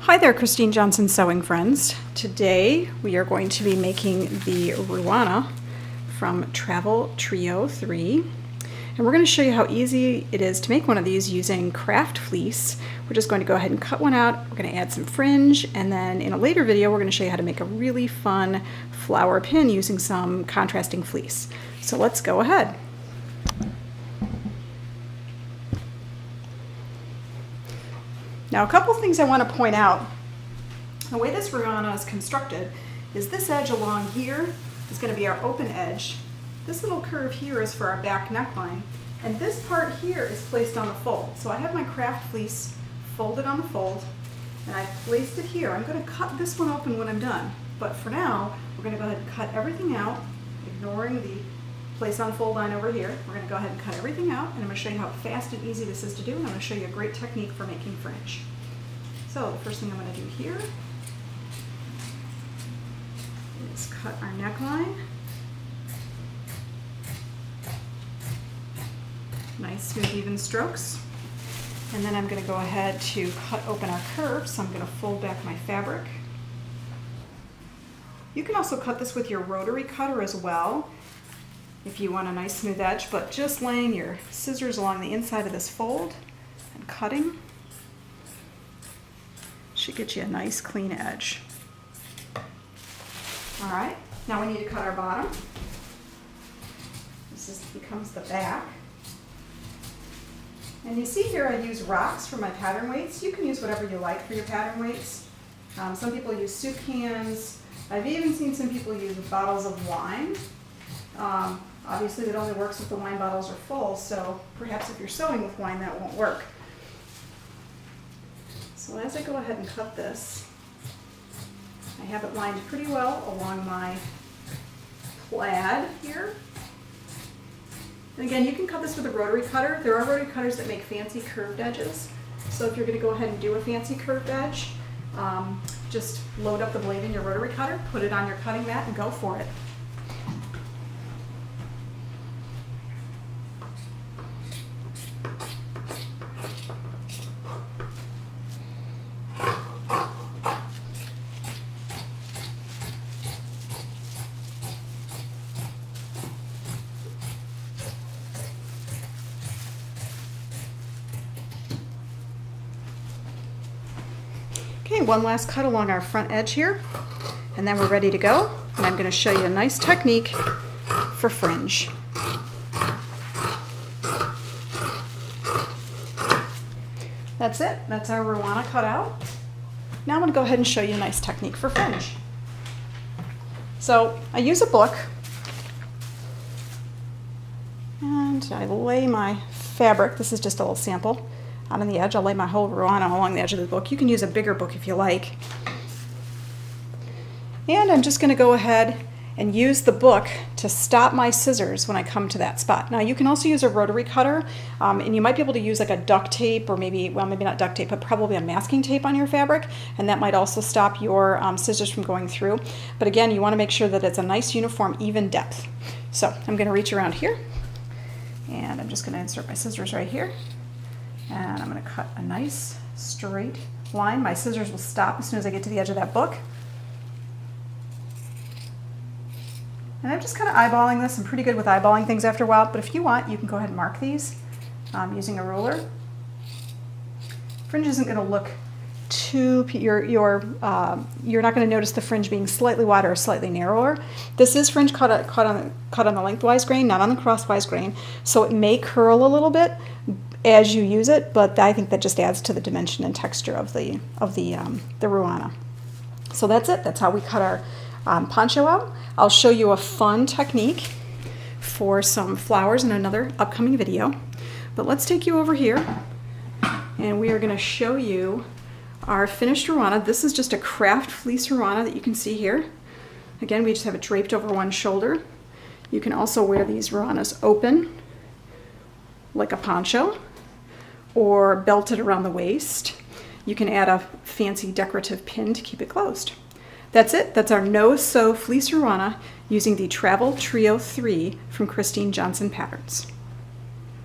Hi there, Christine Johnson sewing friends. Today we are going to be making the ruana from Travel Trio 3. And we're going to show you how easy it is to make one of these using craft fleece. We're just going to go ahead and cut one out. We're going to add some fringe, and then in a later video we're going to show you how to make a really fun flower pin using some contrasting fleece. So let's go ahead. Now, a couple things I want to point out. The way this ruana is constructed is this edge along here is going to be our open edge. This little curve here is for our back neckline, and this part here is placed on the fold. So I have my craft fleece folded on the fold, and I've placed it here. I'm going to cut this one open when I'm done, but for now we're going to go ahead and cut everything out, ignoring the place on fold line over here. We're going to go ahead and cut everything out, and I'm going to show you how fast and easy this is to do, and I'm going to show you a great technique for making fringe. So the first thing I'm going to do here is cut our neckline. Nice, smooth, even strokes. And then I'm going to go ahead to cut open our curve, so I'm going to fold back my fabric. You can also cut this with your rotary cutter as well, if you want a nice smooth edge, but just laying your scissors along the inside of this fold and cutting should get you a nice clean edge. All right, now we need to cut our bottom. This becomes the back. And you see here I use rocks for my pattern weights. You can use whatever you like for your pattern weights. Some people use soup cans. I've even seen some people use bottles of wine. Obviously that only works if the wine bottles are full, so perhaps if you're sewing with wine that won't work. So as I go ahead and cut this, I have it lined pretty well along my plaid here. And again, you can cut this with a rotary cutter. There are rotary cutters that make fancy curved edges. So if you're going to go ahead and do a fancy curved edge, just load up the blade in your rotary cutter, put it on your cutting mat, and go for it. Okay, one last cut along our front edge here, and then we're ready to go. And I'm going to show you a nice technique for fringe. That's it. That's our ruana cut out. Now I'm going to go ahead and show you a nice technique for fringe. So I use a book, and I lay my fabric. This is just a little sample. Out on the edge, I'll lay my whole ruana along the edge of the book. You can use a bigger book if you like. And I'm just going to go ahead and use the book to stop my scissors when I come to that spot. Now you can also use a rotary cutter, and you might be able to use like a duct tape, or maybe not duct tape, but probably a masking tape on your fabric, and that might also stop your scissors from going through. But again, you want to make sure that it's a nice uniform, even depth. So I'm going to reach around here, and I'm just going to insert my scissors right here. And I'm going to cut a nice straight line. My scissors will stop as soon as I get to the edge of that book. And I'm just kind of eyeballing this. I'm pretty good with eyeballing things after a while, but if you want, you can go ahead and mark these using a ruler. Fringe isn't going to look too, you're not going to notice the fringe being slightly wider or slightly narrower. This is fringe cut on the lengthwise grain, not on the crosswise grain, so it may curl a little bit as you use it, but I think that just adds to the dimension and texture of the ruana. So that's it. That's how we cut our poncho out. I'll show you a fun technique for some flowers in another upcoming video. But let's take you over here, and we are going to show you our finished ruana. This is just a craft fleece ruana that you can see here. Again, we just have it draped over one shoulder. You can also wear these ruanas open, like a poncho, or belted around the waist. You can add a fancy decorative pin to keep it closed. That's it. That's our no-sew fleece ruana using the Travel Trio 3 from Christine Johnson Patterns.